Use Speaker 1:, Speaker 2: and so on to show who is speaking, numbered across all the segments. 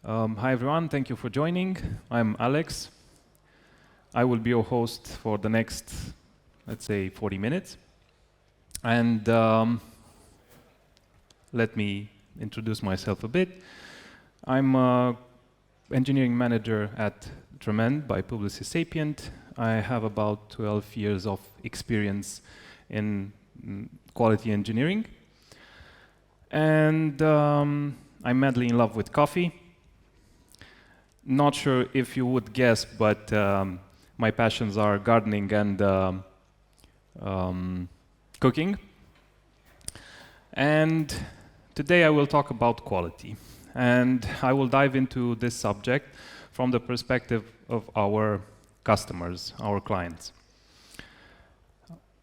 Speaker 1: Hi everyone, thank you for joining. I'm Alex. I will be your host for the next, let's say, 40 minutes. And let me introduce myself a bit. I'm an engineering manager at Tremend by Publicis Sapient. I have about 12 years of experience in quality engineering. And I'm madly in love with coffee. Not sure if you would guess, but my passions are gardening and cooking. And today I will talk about quality. And I will dive into this subject from the perspective of our customers, our clients.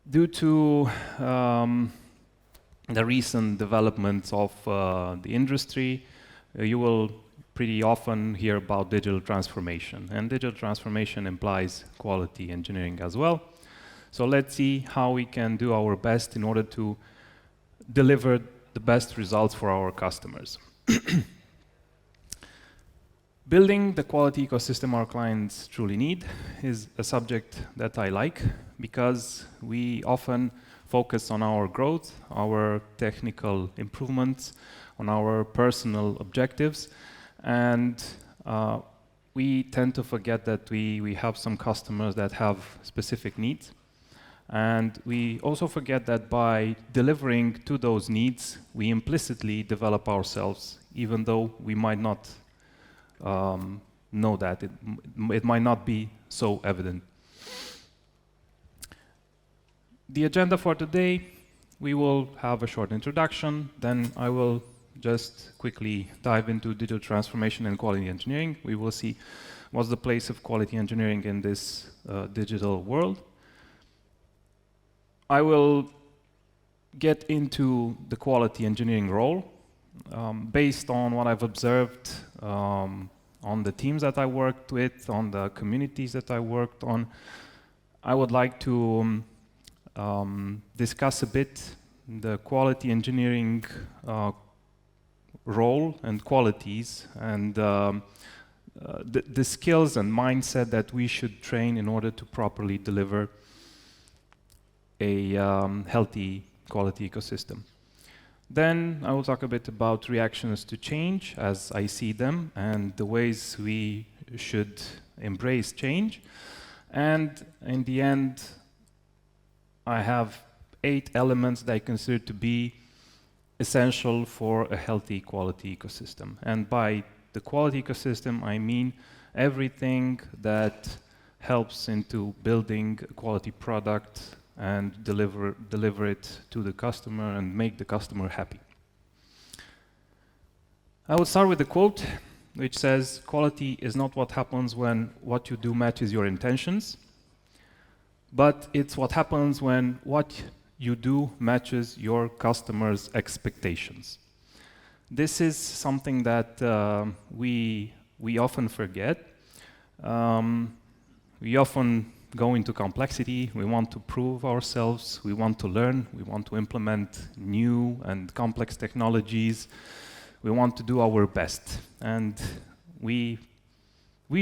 Speaker 1: Due to the recent developments of the industry, you will pretty often hear about digital transformation, and digital transformation implies quality engineering as well. So let's see how we can do our best in order to deliver the best results for our customers. Building the quality ecosystem our clients truly need is a subject that I like because we often focus on our growth, our technical improvements, on our personal objectives. And we tend to forget that we have some customers that have specific needs. And we also forget that by delivering to those needs, we implicitly develop ourselves, even though we might not know that. It might not be so evident. The agenda for today, we will have a short introduction, then I will just quickly dive into digital transformation and quality engineering. We will see what's the place of quality engineering in this digital world. I will get into the quality engineering role based on what I've observed on the teams that I worked with, on the communities that I worked on. I would like to discuss a bit the quality engineering role and qualities and the skills and mindset that we should train in order to properly deliver a healthy quality ecosystem. Then I will talk a bit about reactions to change as I see them and the ways we should embrace change. And in the end, I have 8 elements that I consider to be essential for a healthy quality ecosystem. And by the quality ecosystem, I mean everything that helps into building a quality product and deliver it to the customer and make the customer happy. I will start with a quote which says, "Quality is not what happens when what you do matches your intentions, but it's what happens when what you do matches your customers' expectations." This is something that we often forget. We often go into complexity. We want to prove ourselves. We want to learn. We want to implement new and complex technologies. We want to do our best. And we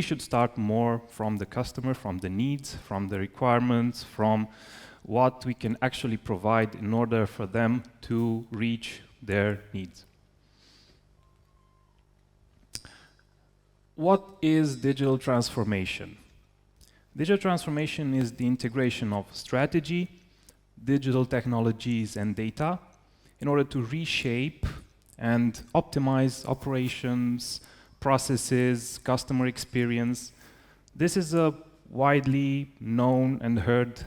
Speaker 1: should start more from the customer, from the needs, from the requirements, from what we can actually provide in order for them to reach their needs. What is digital transformation? Digital transformation is the integration of strategy, digital technologies, and data in order to reshape and optimize operations, processes, customer experience. This is a widely known and heard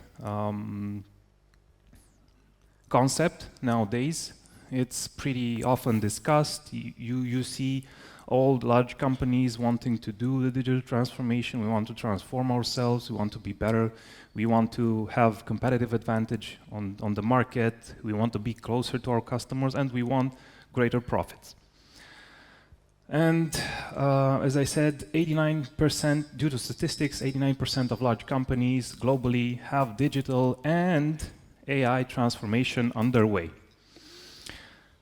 Speaker 1: concept nowadays. It's pretty often discussed. You see all large companies wanting to do the digital transformation. We want to transform ourselves. We want to be better. We want to have competitive advantage on the market. We want to be closer to our customers, and we want greater profits. And as I said, 89%, due to statistics, 89% of large companies globally have digital and AI transformation underway.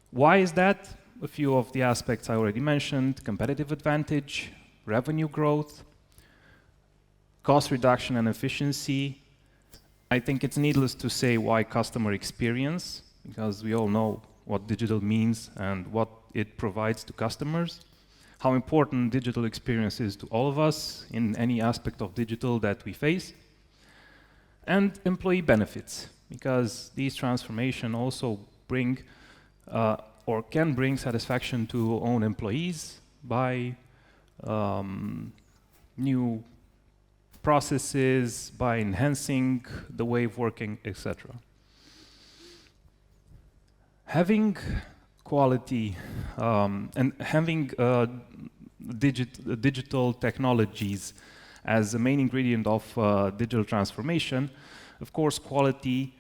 Speaker 1: Why is that? a few of the aspects I already mentioned: competitive advantage, revenue growth, cost reduction and efficiency. I think it's needless to say why customer experience, because we all know what digital means and what it provides to customers, how important digital experience is to all of us in any aspect of digital that we face, and employee benefits, because these transformations also bring or can bring satisfaction to own employees by new processes, by enhancing the way of working, etc. Having quality and having digital technologies as the main ingredient of digital transformation, of course, quality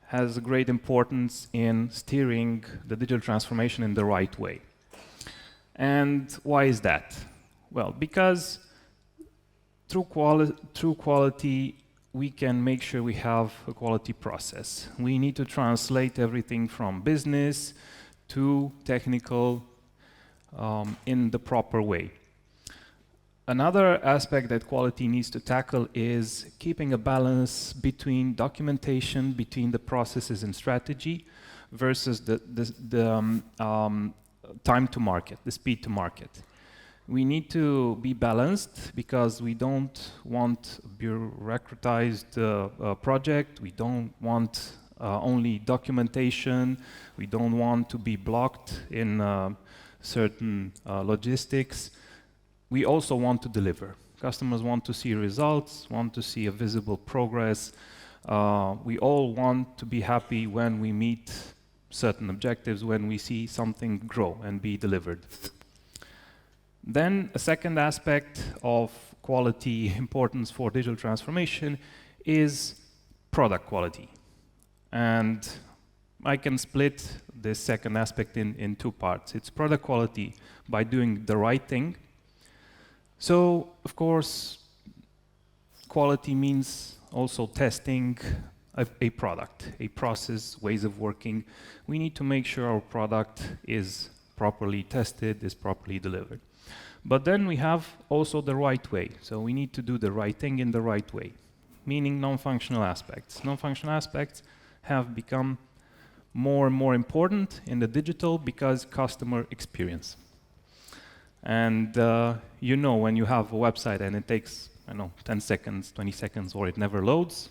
Speaker 1: has a great importance in steering the digital transformation in the right way. And why is that? Well, because through quality, we can make sure we have a quality process. We need to translate everything from business to technical in the proper way. Another aspect that quality needs to tackle is keeping a balance between documentation, between the processes and strategy, versus the time to market, the speed to market. We need to be balanced because we don't want a bureaucratized project. We don't want only documentation. We don't want to be blocked in certain logistics. We also want to deliver. Customers want to see results, want to see a visible progress. We all want to be happy when we meet certain objectives, when we see something grow and be delivered. Then a second aspect of quality importance for digital transformation is product quality. And I can split this second aspect in two parts. It's product quality by doing the right thing. So, of course, quality means also testing a product, a process, ways of working. We need to make sure our product is properly tested, is properly delivered. But then we have also the right way. So we need to do the right thing in the right way, meaning non-functional aspects. Non-functional aspects have become more and more important in the digital because customer experience. And you know, when you have a website and it takes, 10 seconds, 20 seconds, or it never loads,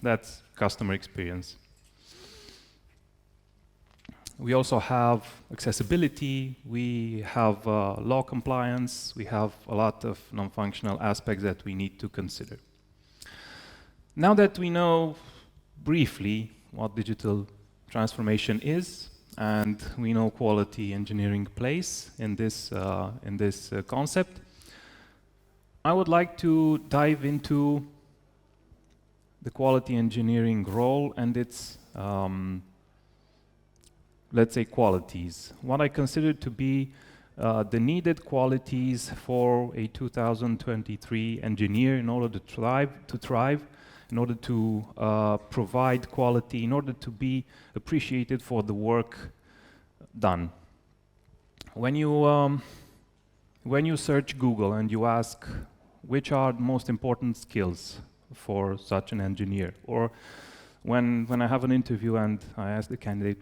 Speaker 1: that's customer experience. We also have accessibility, we have law compliance, we have a lot of non-functional aspects that we need to consider. Now that we know briefly what digital transformation is, and we know quality engineering place in this concept, I would like to dive into the quality engineering role and its let's say qualities. What I consider to be the needed qualities for a 2023 engineer in order to thrive, in order to provide quality, in order to be appreciated for the work done. When you search Google and you ask which are the most important skills for such an engineer, or when I have an interview and I ask the candidate,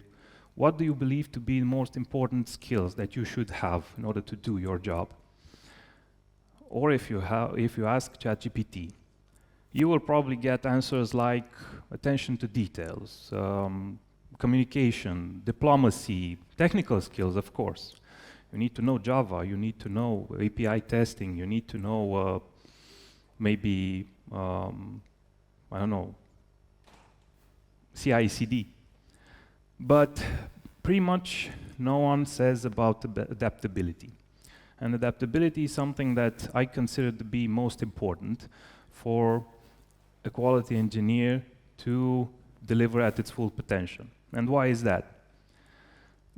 Speaker 1: what do you believe to be the most important skills that you should have in order to do your job? Or if you ask ChatGPT, you will probably get answers like attention to details, communication, diplomacy, technical skills, of course. You need to know Java, you need to know API testing, you need to know maybe, CI/CD. But pretty much no one says about adaptability. And adaptability is something that I consider to be most important for a quality engineer to deliver at its full potential. And why is that?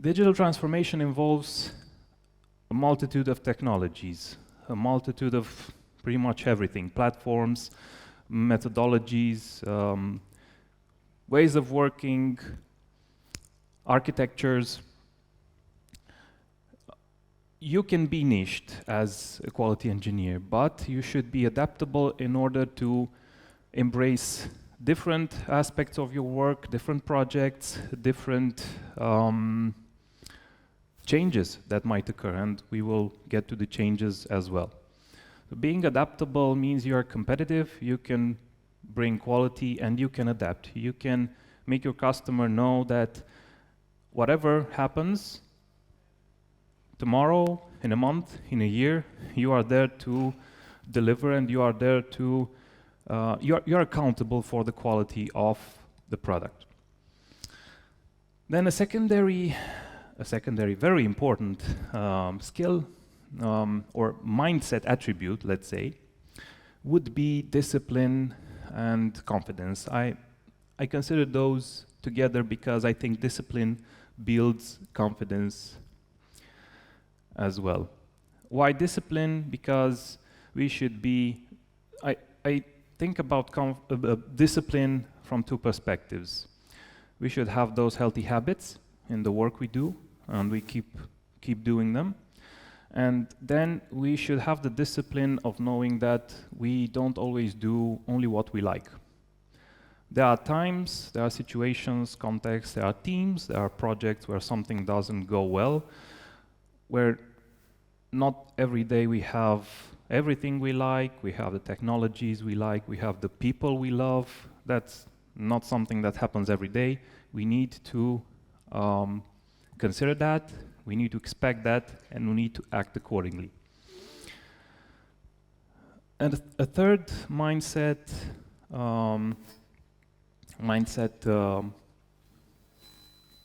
Speaker 1: Digital transformation involves a multitude of technologies, a multitude of pretty much everything, platforms, methodologies, ways of working, architectures. you can be niched as a quality engineer, but you should be adaptable in order to embrace different aspects of your work, different projects, different changes that might occur, and we will get to the changes as well. So being adaptable means you are competitive, you can bring quality, and you can adapt. You can make your customer know that whatever happens, tomorrow, in a month, in a year, you are there to deliver, and you are there to, you're accountable for the quality of the product. Then a secondary very important skill or mindset attribute, let's say, would be discipline and confidence. I consider those together because I think discipline builds confidence as well. Why discipline? Because we should be, I think about discipline from two perspectives. We should have those healthy habits in the work we do, and we keep doing them. And then we should have the discipline of knowing that we don't always do only what we like. There are times, there are situations, contexts, there are teams, there are projects where something doesn't go well, where not every day we have everything we like, we have the technologies we like, we have the people we love. That's not something that happens every day. We need to consider that, we need to expect that, and we need to act accordingly. And a third mindset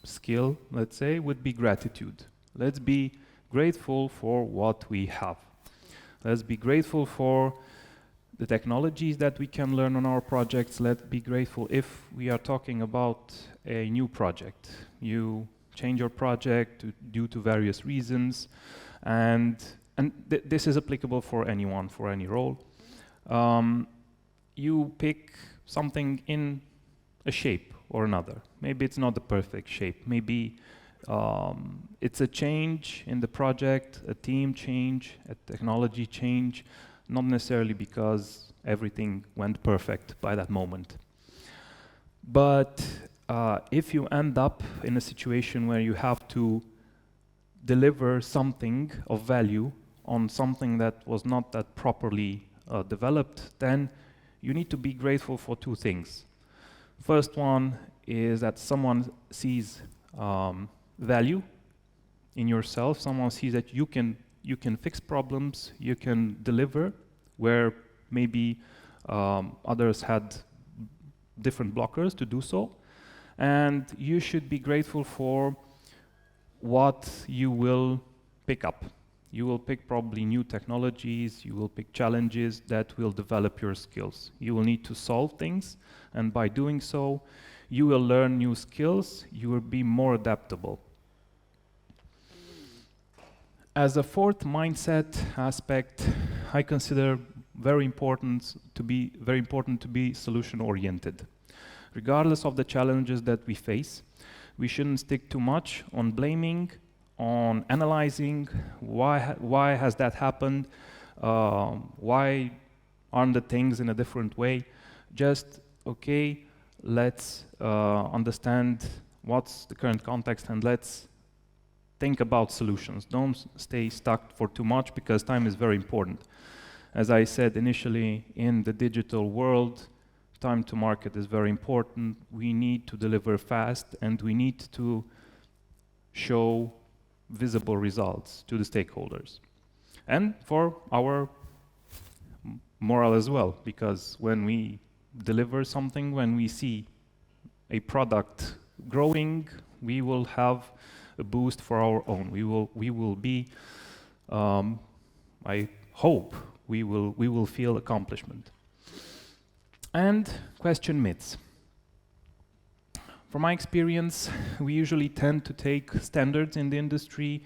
Speaker 1: skill, let's say, would be gratitude. Let's be grateful for what we have. Let's be grateful for the technologies that we can learn on our projects. Let's be grateful if we are talking about a new project. You change your project due to various reasons, and this is applicable for anyone, for any role. You pick something in a shape or another. Maybe it's not the perfect shape. Maybe it's a change in the project, a team change, a technology change, not necessarily because everything went perfect by that moment. But if you end up in a situation where you have to deliver something of value on something that was not that properly developed, then you need to be grateful for two things. First one is that someone sees value in yourself. Someone sees that you can fix problems, you can deliver where maybe others had different blockers to do so. And you should be grateful for what you will pick up. You will pick probably new technologies, you will pick challenges that will develop your skills. You will need to solve things, and by doing so, you will learn new skills, you will be more adaptable. As a fourth mindset aspect, I consider very important to be solution-oriented. Regardless of the challenges that we face, we shouldn't stick too much on blaming, on analyzing why has that happened, why aren't the things in a different way. Just, okay, let's understand what's the current context and let's think about solutions. Don't stay stuck for too much because time is very important. As I said initially, in the digital world, time to market is very important. We need to deliver fast and we need to show visible results to the stakeholders. And for our morale as well, because when we deliver something, when we see a product growing, we will have a boost for our own. We will be, I hope, we will feel accomplishment. And question myths. From my experience, we usually tend to take standards in the industry,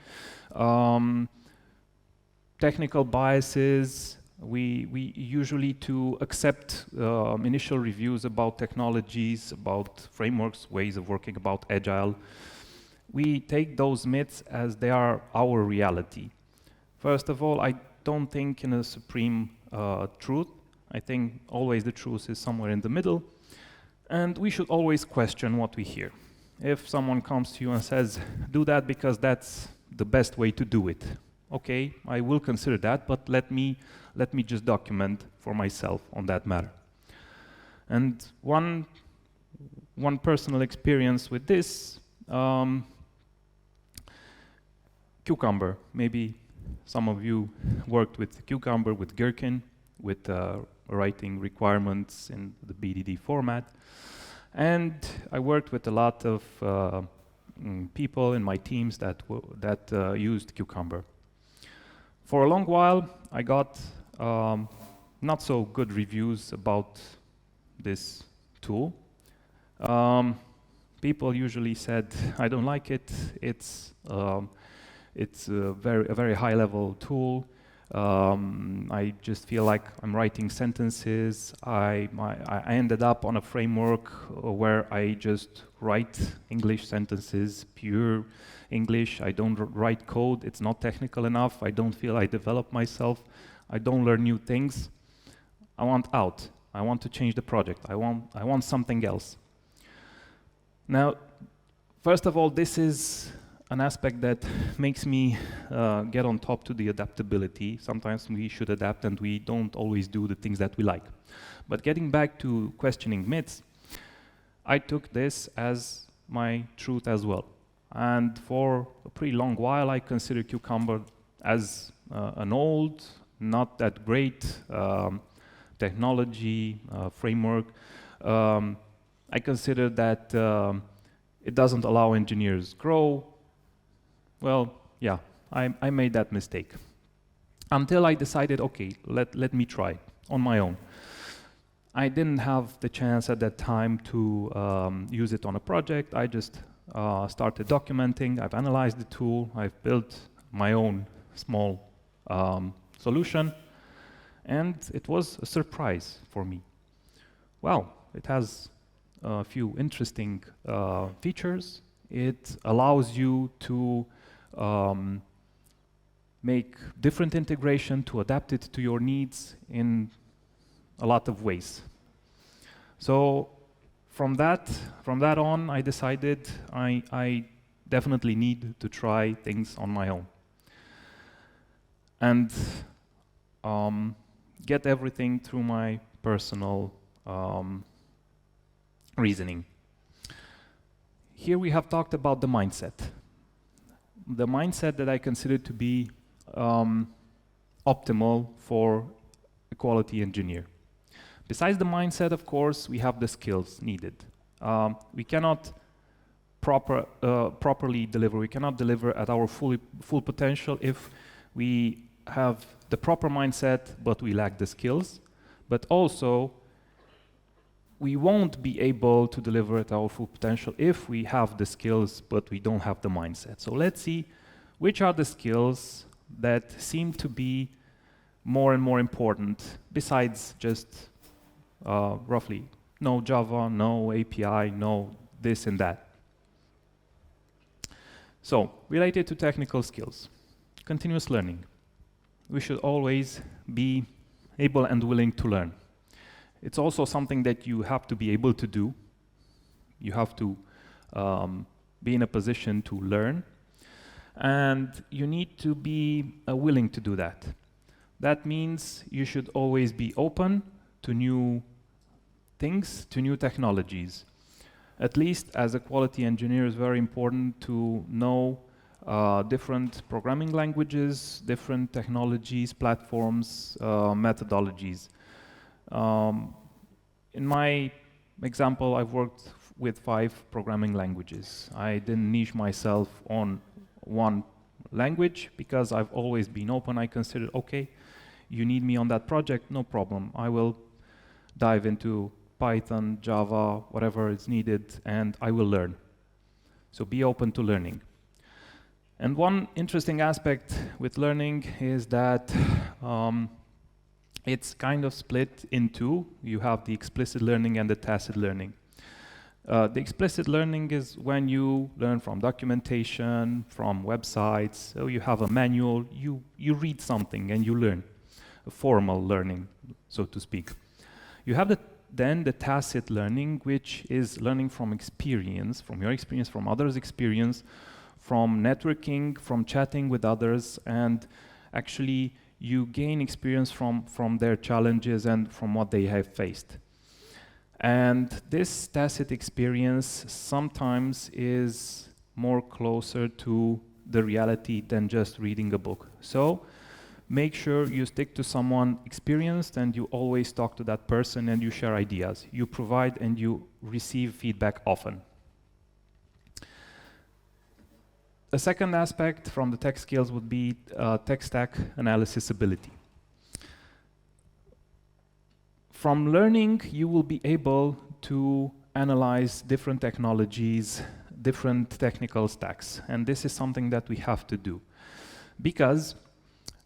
Speaker 1: technical biases. We usually to accept initial reviews about technologies, about frameworks, ways of working, about agile. We take those myths as they are our reality. First of all, I don't think in a supreme truth. I think always the truth is somewhere in the middle. And we should always question what we hear. If someone comes to you and says, do that because that's the best way to do it, okay, I will consider that, but let me just document for myself on that matter. And one personal experience with this, Cucumber. Maybe some of you worked with Cucumber, with Gherkin, with writing requirements in the BDD format. And I worked with a lot of people in my teams that used Cucumber. For a long while, I got not so good reviews about this tool. People usually said, I don't like it, it's a very high-level tool. I just feel like I'm writing sentences. I ended up on a framework where I just write English sentences, pure English. I don't write code. It's not technical enough. I don't feel I develop myself. I don't learn new things. I want out. I want to change the project. I want something else. Now, first of all, this is an aspect that makes me get on top to the adaptability. Sometimes we should adapt and we don't always do the things that we like. But getting back to questioning myths, I took this as my truth as well. And for a pretty long while, I considered Cucumber as an old, not that great technology framework. I considered that it doesn't allow engineers grow. Well, yeah, I made that mistake. Until I decided, okay, let me try on my own. I didn't have the chance at that time to use it on a project. I just started documenting. I've analyzed the tool. I've built my own small solution. And it was a surprise for me. Well, it has a few interesting features. It allows you to make different integration, to adapt it to your needs in a lot of ways. So from that on, I decided I definitely need to try things on my own. And get everything through my personal reasoning. Here we have talked about the mindset. The mindset that I consider to be optimal for a quality engineer. Besides the mindset, of course, we have the skills needed. We cannot properly deliver. We cannot deliver at our full potential if we have the proper mindset, but we lack the skills. But also, we won't be able to deliver at our full potential if we have the skills, but we don't have the mindset. So let's see which are the skills that seem to be more and more important besides just roughly no Java, no API, no this and that. So, related to technical skills, continuous learning. We should always be able and willing to learn. It's also something that you have to be able to do. You have to be in a position to learn. And you need to be willing to do that. That means you should always be open to new things, to new technologies. At least as a quality engineer, it's very important to know different programming languages, different technologies, platforms, methodologies. In my example, I've worked with 5 programming languages. I didn't niche myself on one language because I've always been open. I considered, okay, you need me on that project, no problem. I will dive into Python, Java, whatever is needed, and I will learn. So be open to learning. And one interesting aspect with learning is that it's kind of split in two. You have the explicit learning and the tacit learning. The explicit learning is when you learn from documentation, from websites, so you have a manual, you read something and you learn, a formal learning, so to speak. You have then the tacit learning, which is learning from experience, from your experience, from others' experience, from networking, from chatting with others, and actually you gain experience from their challenges and from what they have faced. And this tacit experience sometimes is more closer to the reality than just reading a book. So make sure you stick to someone experienced and you always talk to that person and you share ideas. You provide and you receive feedback often. The second aspect from the tech skills would be tech stack analysis ability. From learning, you will be able to analyze different technologies, different technical stacks, and this is something that we have to do. Because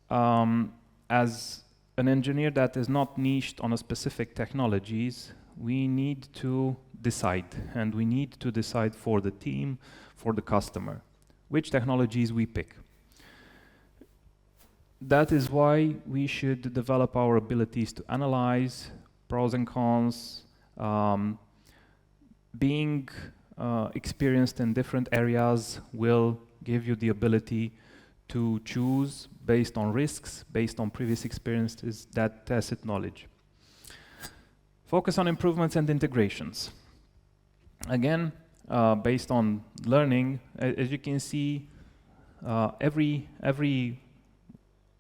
Speaker 1: as an engineer that is not niched on a specific technologies, we need to decide, and we need to decide for the team, for the customer, which technologies we pick. That is why we should develop our abilities to analyze pros and cons, being experienced in different areas will give you the ability to choose based on risks, based on previous experiences, that tacit knowledge. Focus on improvements and integrations. Again, based on learning, as you can see, every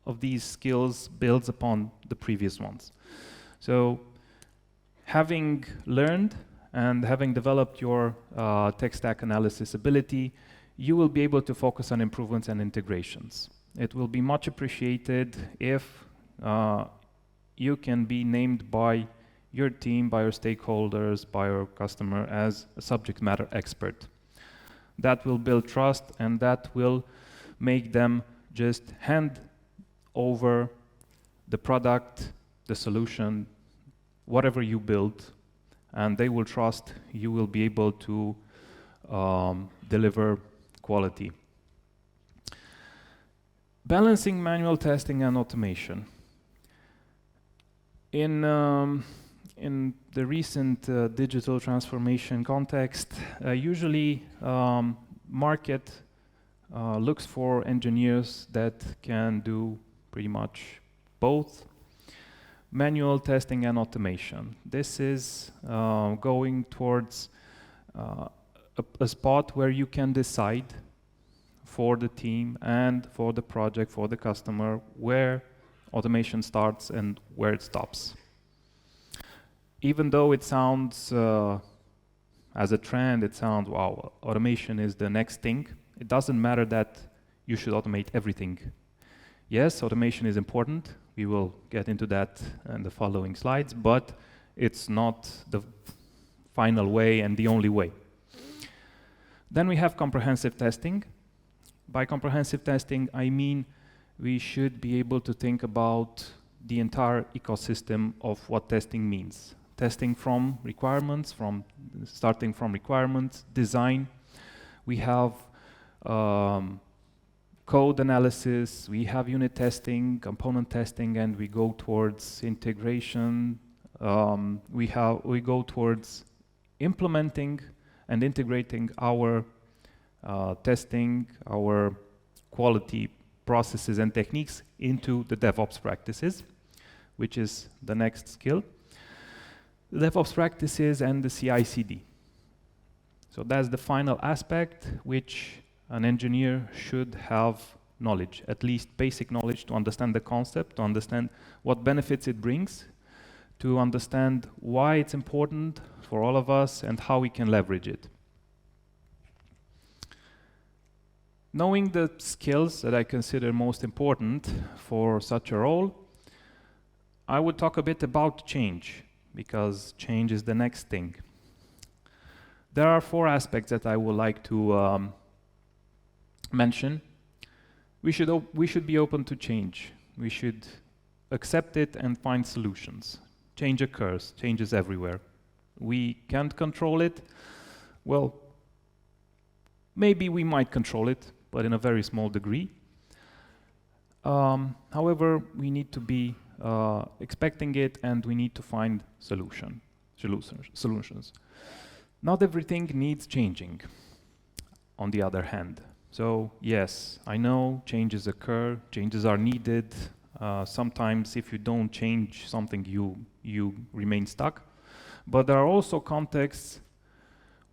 Speaker 1: of these skills builds upon the previous ones. So having learned and having developed your tech stack analysis ability, you will be able to focus on improvements and integrations. It will be much appreciated if you can be named by your team, by your stakeholders, by your customer as a subject matter expert. That will build trust and that will make them just hand over the product, the solution, whatever you build, and they will trust you will be able to deliver quality. Balancing manual testing and automation. In the recent digital transformation context, usually market looks for engineers that can do pretty much both manual testing and automation. This is going towards a spot where you can decide for the team and for the project, for the customer, where automation starts and where it stops. Even though it sounds, as a trend, it sounds, wow, automation is the next thing. It doesn't matter that you should automate everything. Yes, automation is important. We will get into that in the following slides, but it's not the final way and the only way. Then we have comprehensive testing. By comprehensive testing, I mean we should be able to think about the entire ecosystem of what testing means. Testing from requirements, starting from requirements, design. We have code analysis, we have unit testing, component testing, and we go towards integration. We go towards implementing and integrating our testing, our quality processes and techniques into the DevOps practices, which is the next skill. The DevOps practices and the CI/CD. So that's the final aspect which an engineer should have knowledge, at least basic knowledge to understand the concept, to understand what benefits it brings, to understand why it's important for all of us and how we can leverage it. Knowing the skills that I consider most important for such a role, I would talk a bit about change, because change is the next thing. There are 4 aspects that I would like to mention. We should be open to change. We should accept it and find solutions. Change occurs, change is everywhere. We can't control it, Well, maybe we might control it, but in a very small degree. However, we need to be expecting it, and we need to find solutions. Not everything needs changing, on the other hand. So yes, I know changes occur, changes are needed. Sometimes if you don't change something, you remain stuck. But there are also contexts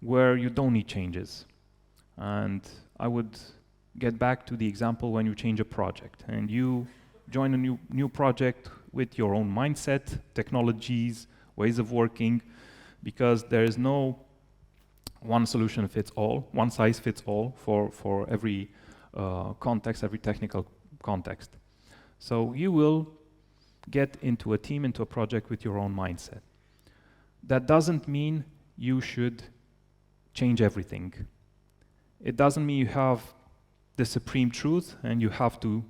Speaker 1: where you don't need changes. And I would get back to the example when you change a project and you join a new project with your own mindset, technologies, ways of working, because there is no one solution fits all, one size fits all for every context, every technical context. So you will get into a team, into a project with your own mindset. That doesn't mean you should change everything. It doesn't mean you have the supreme truth and you have to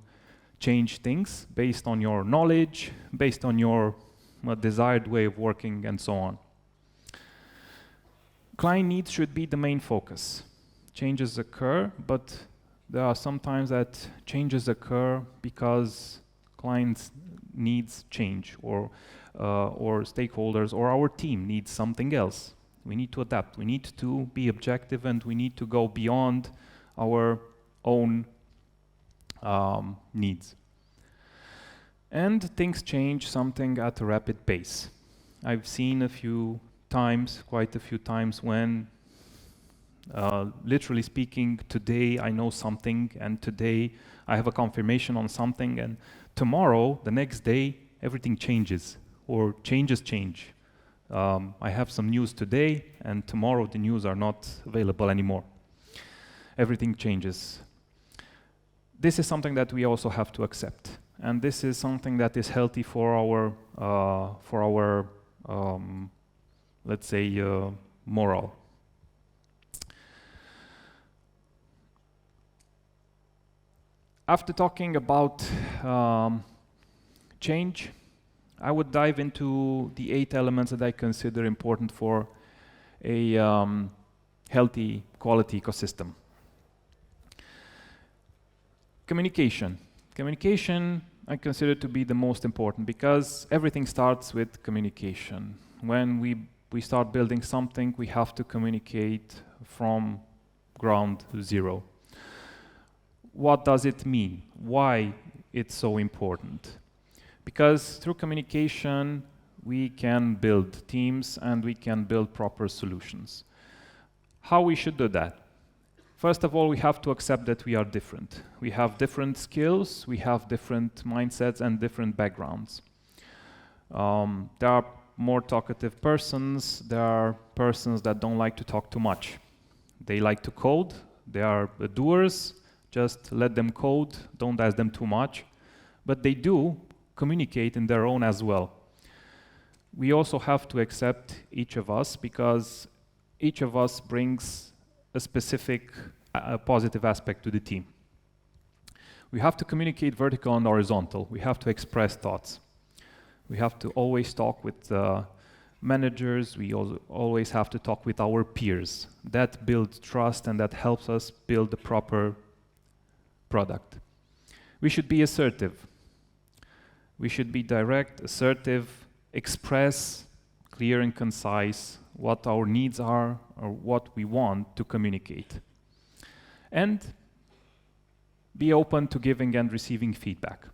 Speaker 1: change things based on your knowledge, based on your desired way of working, and so on. Client needs should be the main focus. Changes occur, but there are some times that changes occur because clients needs change, or stakeholders or our team needs something else. We need to adapt. We need to be objective, and we need to go beyond our own needs. And things change something at a rapid pace. I've seen quite a few times when, literally speaking, today I know something, and today I have a confirmation on something, and tomorrow, the next day, everything changes, or changes change. I have some news today, and tomorrow the news are not available anymore. Everything changes. This is something that we also have to accept, and this is something that is healthy for our let's say, moral. After talking about change, I would dive into the 8 elements that I consider important for a healthy quality ecosystem. Communication. Communication I consider to be the most important, because everything starts with communication. When we start building something, we have to communicate from ground zero. What does it mean? Why it's so important? Because through communication, we can build teams and we can build proper solutions. How we should do that? First of all, we have to accept that we are different. We have different skills, we have different mindsets and different backgrounds. There are more talkative persons, there are persons that don't like to talk too much. They like to code, they are doers, just let them code, don't ask them too much. But they do communicate in their own as well. We also have to accept each of us, because each of us brings a specific positive aspect to the team. We have to communicate vertical and horizontal. We have to express thoughts. We have to always talk with managers. We always have to talk with our peers. That builds trust and that helps us build the proper product. We should be assertive. We should be direct, assertive, express, clear and concise what our needs are or what we want to communicate. And be open to giving and receiving feedback.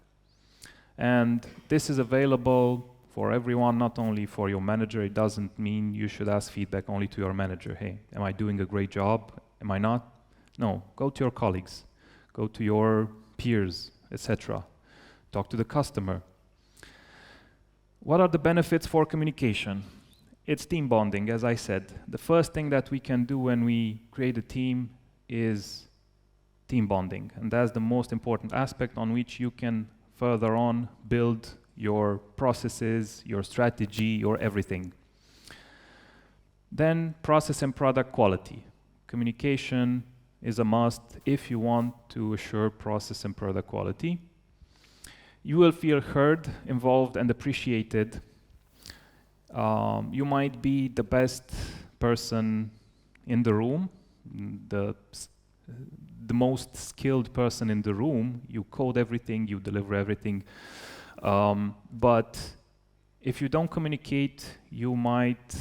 Speaker 1: And this is available for everyone, not only for your manager. It doesn't mean you should ask feedback only to your manager. Hey, am I doing a great job? Am I not? No, go to your colleagues, go to your peers, etc. Talk to the customer. What are the benefits for communication? It's team bonding, as I said. The first thing that we can do when we create a team is team bonding. And that's the most important aspect on which you can further on build your processes, your strategy, your everything. Then process and product quality. Communication is a must if you want to assure process and product quality. You will feel heard, involved, and appreciated. You might be the best person in the room, the most skilled person in the room. You code everything, you deliver everything. But if you don't communicate, you might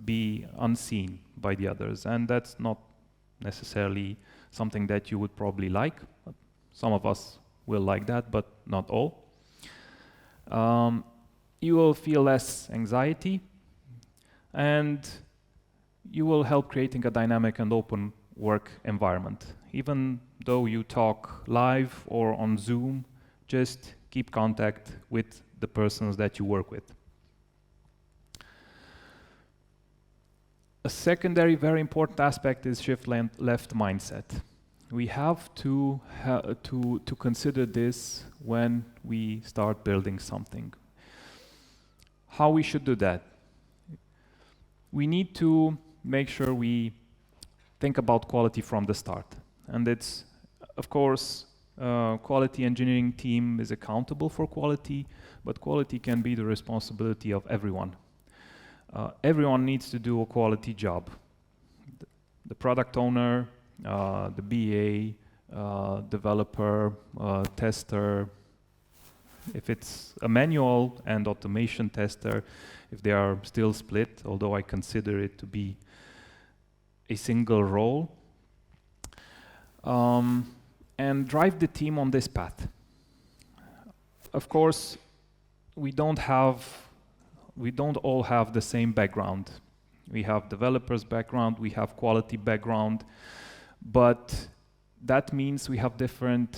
Speaker 1: be unseen by the others, and that's not necessarily something that you would probably like. Some of us will like that, but not all. You will feel less anxiety, and you will help creating a dynamic and open work environment. Even though you talk live or on Zoom, just keep contact with the persons that you work with. A secondary, very important aspect is shift left mindset. We have to consider this when we start building something. How we should do that? We need to make sure we think about quality from the start. And it's, of course, quality engineering team is accountable for quality, but quality can be the responsibility of everyone. Everyone needs to do a quality job. The product owner, the BA, developer, tester. If it's a manual and automation tester, if they are still split, although I consider it to be a single role, and drive the team on this path. Of course, we don't all have the same background. We have developers background, we have quality background, but that means we have different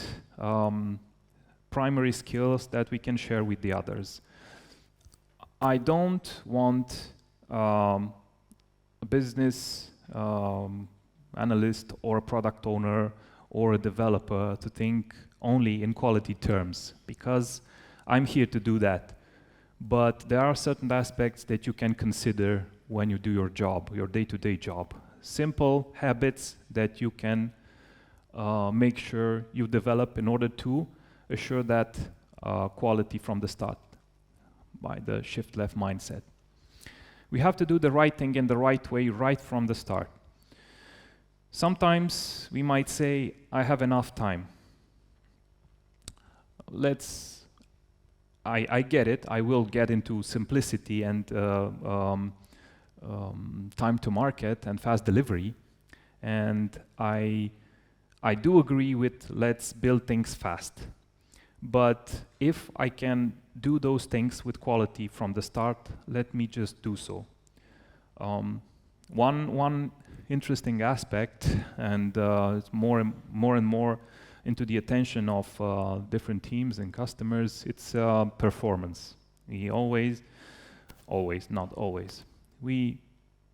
Speaker 1: primary skills that we can share with the others. I don't want a business analyst or a product owner or a developer to think only in quality terms, because I'm here to do that. But there are certain aspects that you can consider when you do your job, your day-to-day job. Simple habits that you can make sure you develop in order to assure that quality from the start by the shift left mindset. We have to do the right thing in the right way right from the start. Sometimes we might say, I have enough time. I get it, I will get into simplicity and time to market and fast delivery. And I do agree with let's build things fast. But if I can do those things with quality from the start, let me just do so. One interesting aspect, and it's more and more into the attention of different teams and customers, it's performance. We not always. We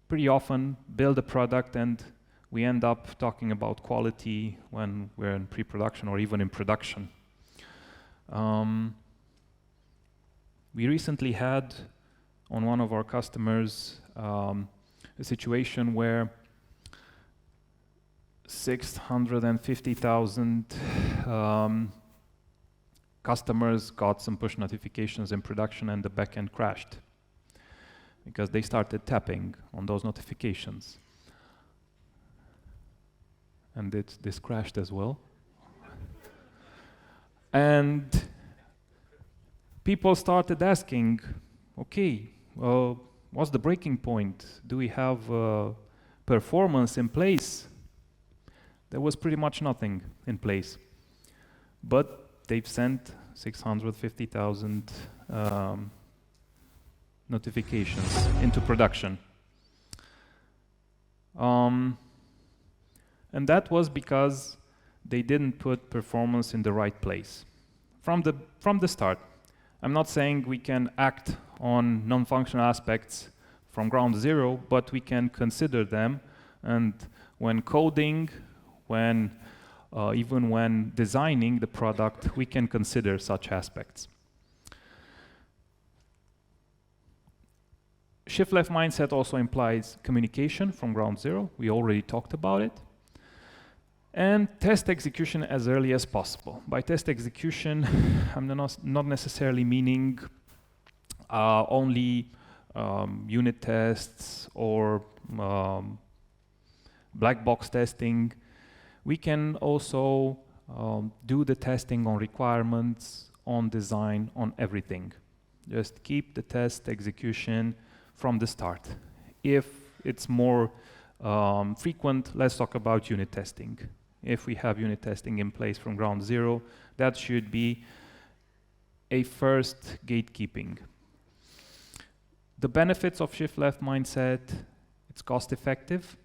Speaker 1: pretty often build a product and we end up talking about quality when we're in pre-production or even in production. We recently had on one of our customers a situation where 650,000 customers got some push notifications in production and the backend crashed because they started tapping on those notifications. And this crashed as well. And people started asking, okay, what's the breaking point? Do we have performance in place? There was pretty much nothing in place. But they've sent 650,000 notifications into production. And that was because they didn't put performance in the right place. From the start. I'm not saying we can act on non-functional aspects from ground zero, but we can consider them, and when coding, even when designing the product, we can consider such aspects. Shift left mindset also implies communication from ground zero. We already talked about it. And test execution as early as possible. By test execution, I'm not necessarily meaning only unit tests or black box testing. We can also do the testing on requirements, on design, on everything. Just keep the test execution from the start. If it's more frequent, let's talk about unit testing. If we have unit testing in place from ground zero, that should be a first gatekeeping. The benefits of shift left mindset: it's cost effective.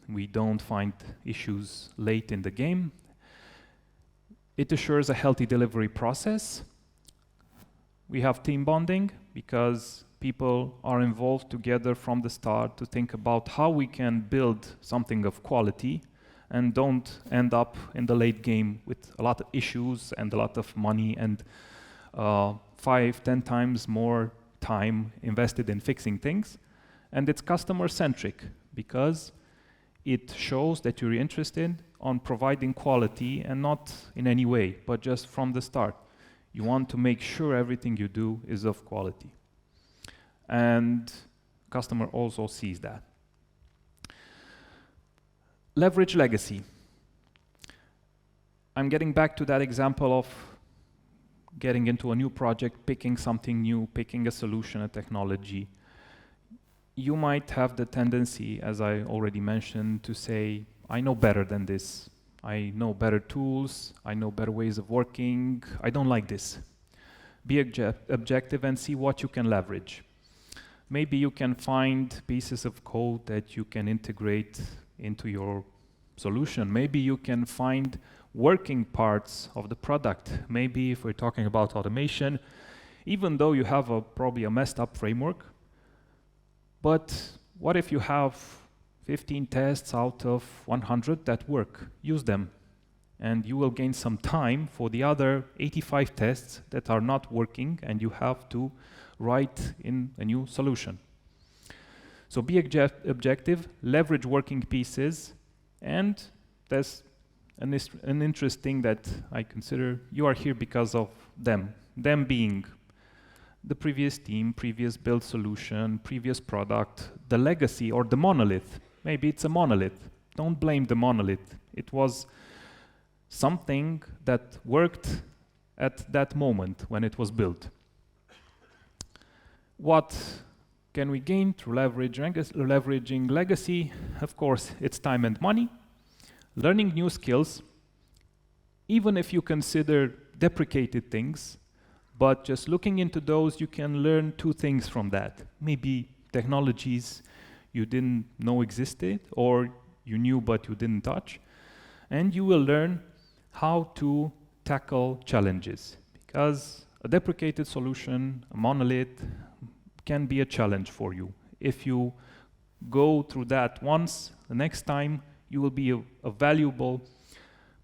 Speaker 1: We don't find issues late in the game. It assures a healthy delivery process. We have team bonding because people are involved together from the start to think about how we can build something of quality and don't end up in the late game with a lot of issues and a lot of money and 5-10 times more time invested in fixing things. And it's customer-centric because it shows that you're interested on providing quality and not in any way, but just from the start. You want to make sure everything you do is of quality. And customer also sees that. Leverage legacy. I'm getting back to that example of getting into a new project, picking something new, picking a solution, a technology. You might have the tendency, as I already mentioned, to say, I know better than this. I know better tools. I know better ways of working. I don't like this. Be objective and see what you can leverage. Maybe you can find pieces of code that you can integrate into your solution. Maybe you can find working parts of the product. Maybe if we're talking about automation, even though you have probably a messed up framework, but what if you have 15 tests out of 100 that work? Use them. And you will gain some time for the other 85 tests that are not working and you have to write in a new solution. So be objective, leverage working pieces, and there's an interesting that I consider you are here because of them. Them being the previous team, previous build solution, previous product, the legacy or the monolith. Maybe it's a monolith. Don't blame the monolith. It was something that worked at that moment when it was built. What can we gain through leveraging legacy? Of course, it's time and money. Learning new skills, even if you consider deprecated things, but just looking into those, you can learn two things from that. Maybe technologies you didn't know existed, or you knew but you didn't touch. And you will learn how to tackle challenges. Because a deprecated solution, a monolith, can be a challenge for you. If you go through that once, the next time you will be a valuable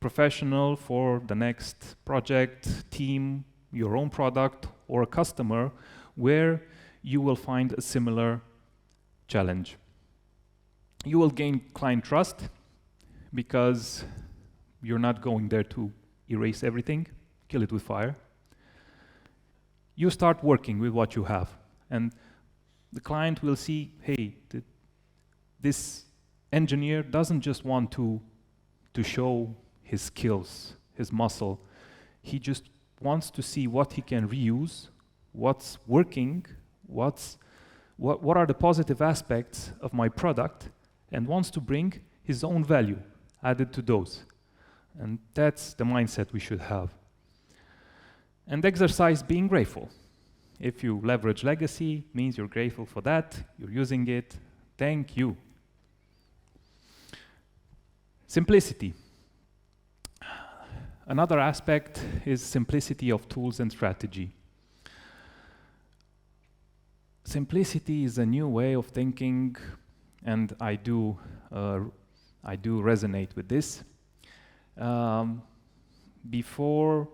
Speaker 1: professional for the next project, team, your own product, or a customer where you will find a similar challenge. You will gain client trust because you're not going there to erase everything, kill it with fire. You start working with what you have, and the client will see, hey, this engineer doesn't just want to show his skills, his muscle. He just wants to see what he can reuse, what's working, what are the positive aspects of my product, and wants to bring his own value added to those. And that's the mindset we should have. And exercise being grateful. If you leverage legacy, means you're grateful for that, you're using it, thank you. Simplicity. Another aspect is simplicity of tools and strategy. Simplicity is a new way of thinking, and I do resonate with this. Before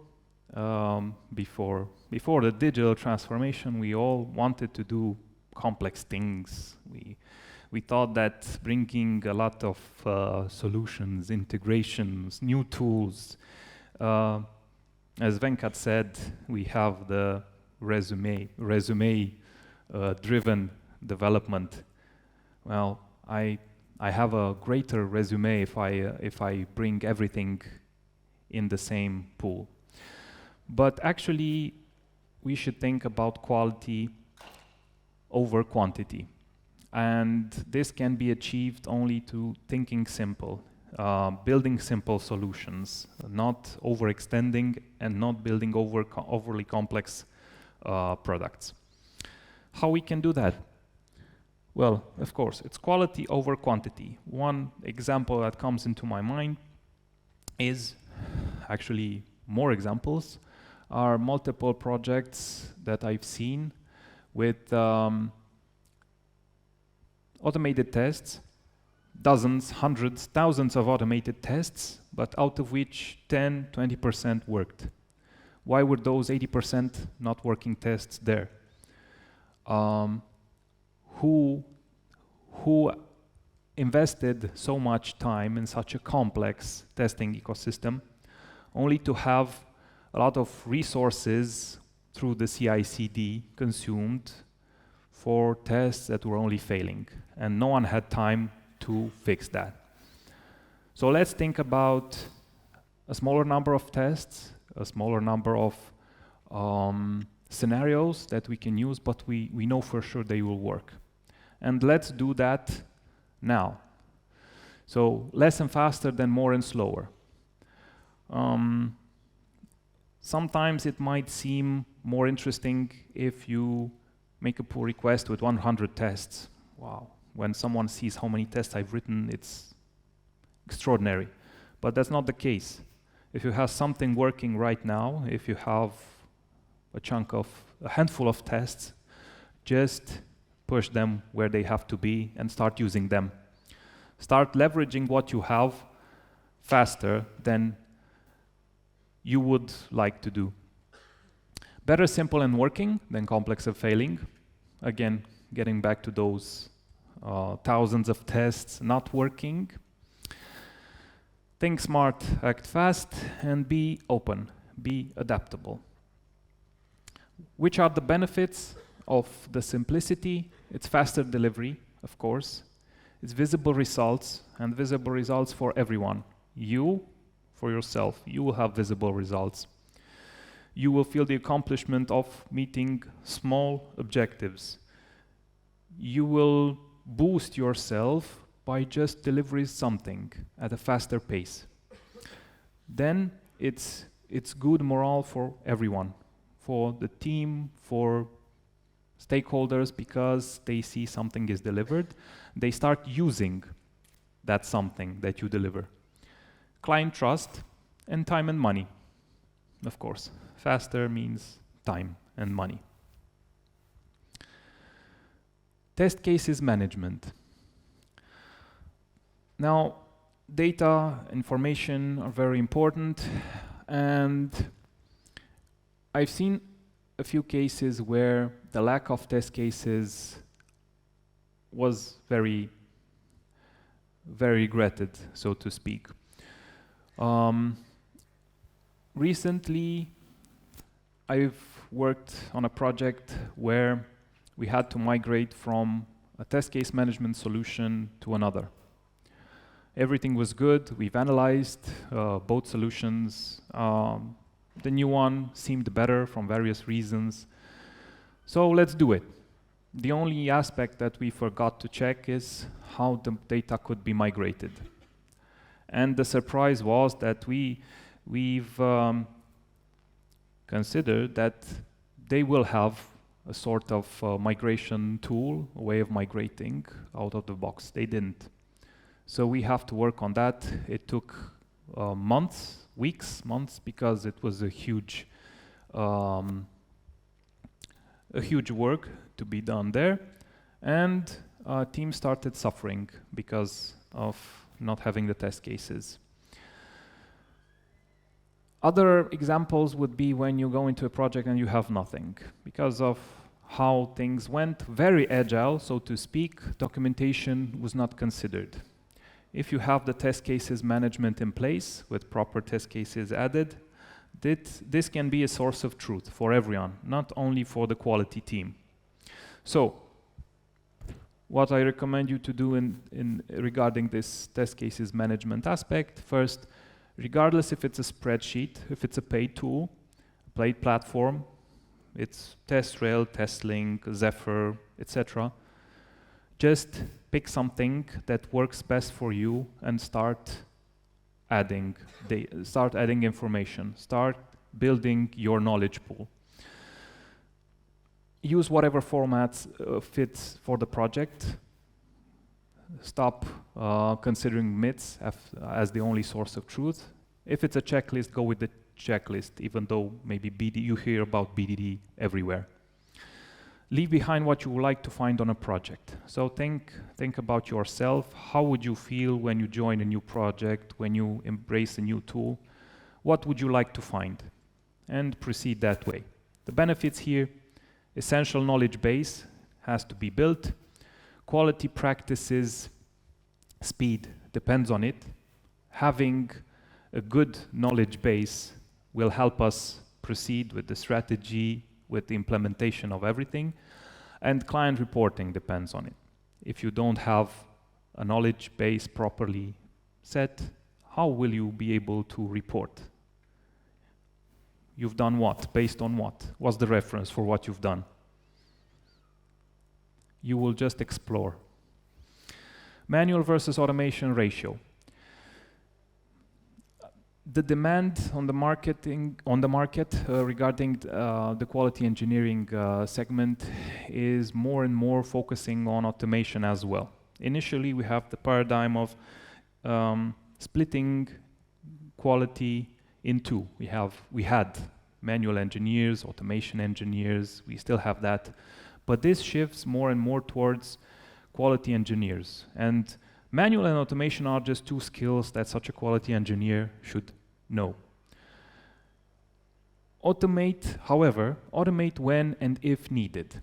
Speaker 1: the digital transformation, we all wanted to do complex things. We thought that bringing a lot of solutions, integrations, new tools, as Venkat said, we have the resume driven development. Well, I I have a greater resume if I bring everything in the same pool. But actually, we should think about quality over quantity. And this can be achieved only to thinking simple, building simple solutions, not overextending and not building overly complex products. How we can do that? Well, of course, it's quality over quantity. One example that comes into my mind is, actually more examples, are multiple projects that I've seen with automated tests, dozens, hundreds, thousands of automated tests, but out of which 10, 20% worked. Why were those 80% not working tests there? Who invested so much time in such a complex testing ecosystem only to have a lot of resources through the CI/CD consumed for tests that were only failing, and no one had time to fix that. So let's think about a smaller number of tests, a smaller number of scenarios that we can use, but we know for sure they will work. And let's do that now. So less and faster than more and slower. Sometimes it might seem more interesting if you make a pull request with 100 tests. Wow, when someone sees how many tests I've written, it's extraordinary. But that's not the case. If you have something working right now, if you have a handful of tests, just push them where they have to be and start using them. Start leveraging what you have faster than you would like to do. Better simple and working than complex and failing. Again, getting back to those thousands of tests not working. Think smart, act fast, and be open, be adaptable. Which are the benefits of the simplicity? It's faster delivery, of course. It's visible results, and visible results for everyone. You, for yourself, you will have visible results. You will feel the accomplishment of meeting small objectives. You will boost yourself by just delivering something at a faster pace. Then it's good morale for everyone, for the team, for stakeholders, because they see something is delivered. They start using that something that you deliver. Client trust and time and money, of course. Faster means time and money. Test cases management. Now, data, information are very important, and I've seen a few cases where the lack of test cases was very, very regretted, so to speak. Recently, I've worked on a project where we had to migrate from a test case management solution to another. Everything was good. We've analyzed both solutions. The new one seemed better from various reasons. So let's do it. The only aspect that we forgot to check is how the data could be migrated. And the surprise was that we've considered that they will have a sort of migration tool, a way of migrating out of the box. They didn't. So we have to work on that. It took months, weeks, months, because it was a huge work to be done there. And our team started suffering because of not having the test cases. Other examples would be when you go into a project and you have nothing. Because of how things went, very agile, so to speak, documentation was not considered. If you have the test cases management in place with proper test cases added, this can be a source of truth for everyone, not only for the quality team. So, What I recommend you to do in regarding this test cases management aspect, first, regardless if it's a spreadsheet, if it's a paid tool, a paid platform, it's TestRail, TestLink, Zephyr, etc. Just pick something that works best for you and start adding information, start building your knowledge pool. Use whatever formats fits for the project. Stop considering myths as the only source of truth. If it's a checklist, go with the checklist, even though maybe you hear about BDD everywhere. Leave behind what you would like to find on a project. So think about yourself. How would you feel when you join a new project, when you embrace a new tool? What would you like to find? And proceed that way. The benefits here: essential knowledge base has to be built. Quality practices, speed depends on it. Having a good knowledge base will help us proceed with the strategy, with the implementation of everything. And client reporting depends on it. If you don't have a knowledge base properly set, how will you be able to report? You've done what? Based on what? What's the reference for what you've done? You will just explore. Manual versus automation ratio. The demand on the market regarding the quality engineering segment is more and more focusing on automation as well. Initially, we have the paradigm of splitting quality in two. We had manual engineers, automation engineers, we still have that, but this shifts more and more towards quality engineers. And manual and automation are just two skills that such a quality engineer should know. Automate when and if needed.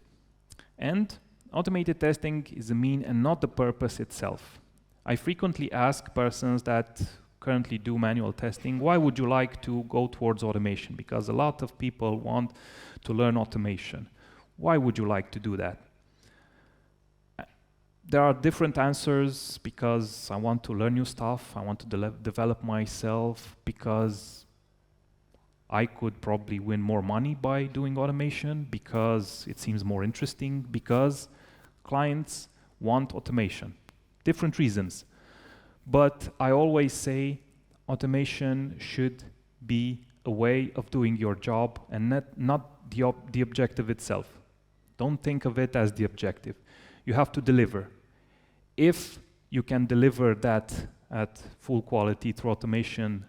Speaker 1: And automated testing is a mean and not the purpose itself. I frequently ask persons that currently do manual testing, why would you like to go towards automation? Because a lot of people want to learn automation. Why would you like to do that? There are different answers: because I want to learn new stuff, I want to develop myself, because I could probably win more money by doing automation, because it seems more interesting, because clients want automation. Different reasons. But I always say automation should be a way of doing your job and not the objective itself. Don't think of it as the objective. You have to deliver. If you can deliver that at full quality through automation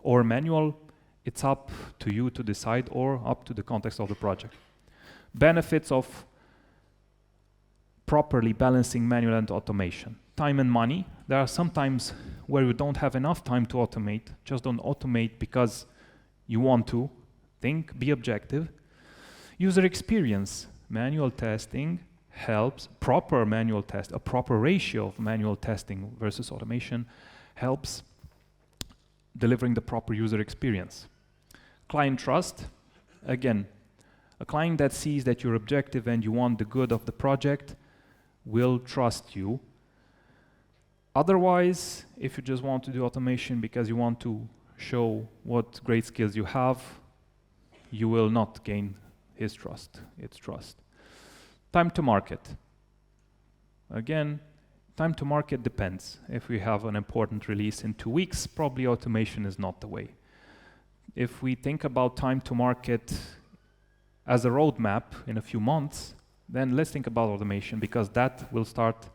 Speaker 1: or manual, it's up to you to decide, or up to the context of the project. Benefits of properly balancing manual and automation. Time and money. There are some times where you don't have enough time to automate. Just don't automate because you want to. Think, be objective. User experience. Manual testing helps. A proper ratio of manual testing versus automation helps delivering the proper user experience. Client trust. Again, a client that sees that you're objective and you want the good of the project will trust you. Otherwise, if you just want to do automation because you want to show what great skills you have, you will not gain his trust, its trust. Time to market. Again, time to market depends. If we have an important release in 2 weeks, probably automation is not the way. If we think about time to market as a roadmap in a few months, then let's think about automation, because that will start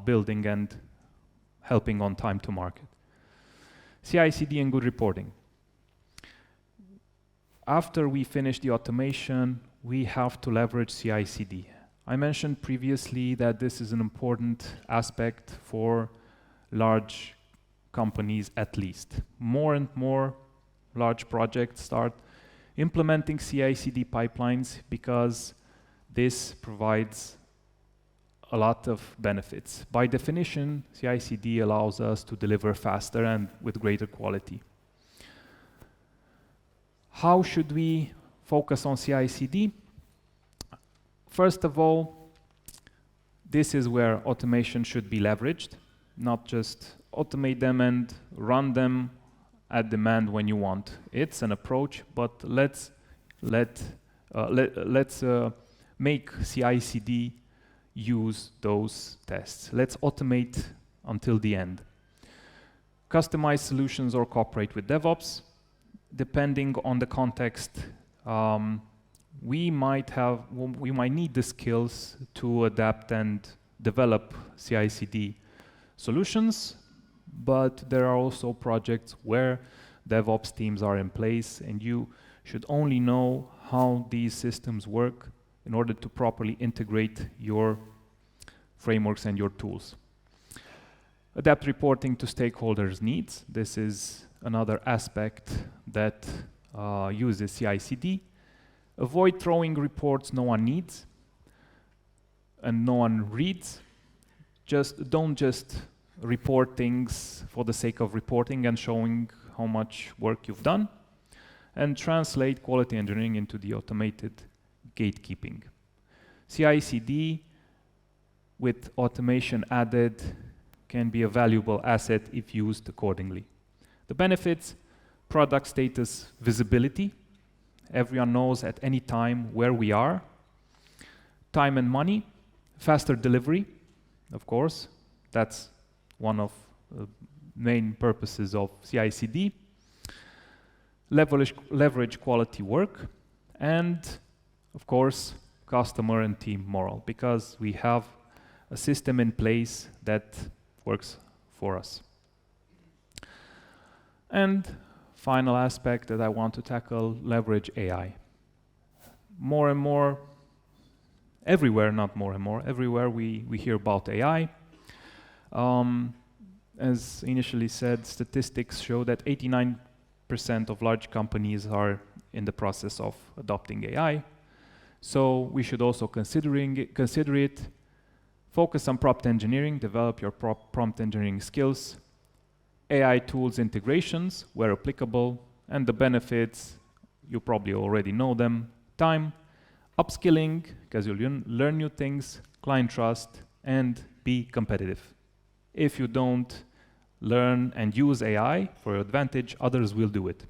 Speaker 1: building and helping on time to market. CI/CD and good reporting. After we finish the automation, we have to leverage CI/CD. I mentioned previously that this is an important aspect for large companies, at least. More and more large projects start implementing CI/CD pipelines because this provides a lot of benefits. By definition, CI/CD allows us to deliver faster and with greater quality. How should we focus on CI/CD? First of all, This is where automation should be leveraged, not just automate them and run them at demand when you want. It's an approach, but let's make CI/CD use those tests. Let's automate until the end. Customize solutions or cooperate with DevOps. Depending on the context, we might need the skills to adapt and develop CI/CD solutions, but there are also projects where DevOps teams are in place, and you should only know how these systems work in order to properly integrate your frameworks and your tools. Adapt reporting to stakeholders' needs. This is another aspect that uses CI/CD. Avoid throwing reports no one needs and no one reads. Don't just report things for the sake of reporting and showing how much work you've done. And translate quality engineering into the automated gatekeeping. CI/CD with automation added can be a valuable asset if used accordingly. The benefits: product status visibility. Everyone knows at any time where we are. Time and money. Faster delivery, of course. That's one of the main purposes of CI/CD. Leverage quality work. And, of course, customer and team morale, because we have a system in place that works for us. And final aspect that I want to tackle, leverage AI. More and more, everywhere, not more and more, everywhere we hear about AI. As initially said, statistics show that 89% of large companies are in the process of adopting AI. So we should also consider it. Focus on prompt engineering, develop your prompt engineering skills. AI tools integrations where applicable, and the benefits, you probably already know them. Time, upskilling, because you'll learn new things, client trust, and be competitive. If you don't learn and use AI for your advantage, others will do it.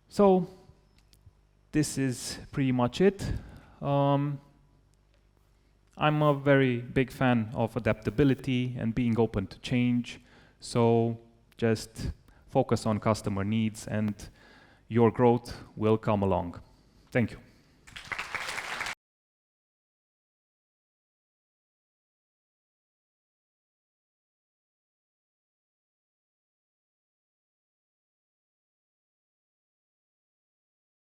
Speaker 1: So this is pretty much it. I'm a very big fan of adaptability and being open to change. So just focus on customer needs and your growth will come along. Thank you.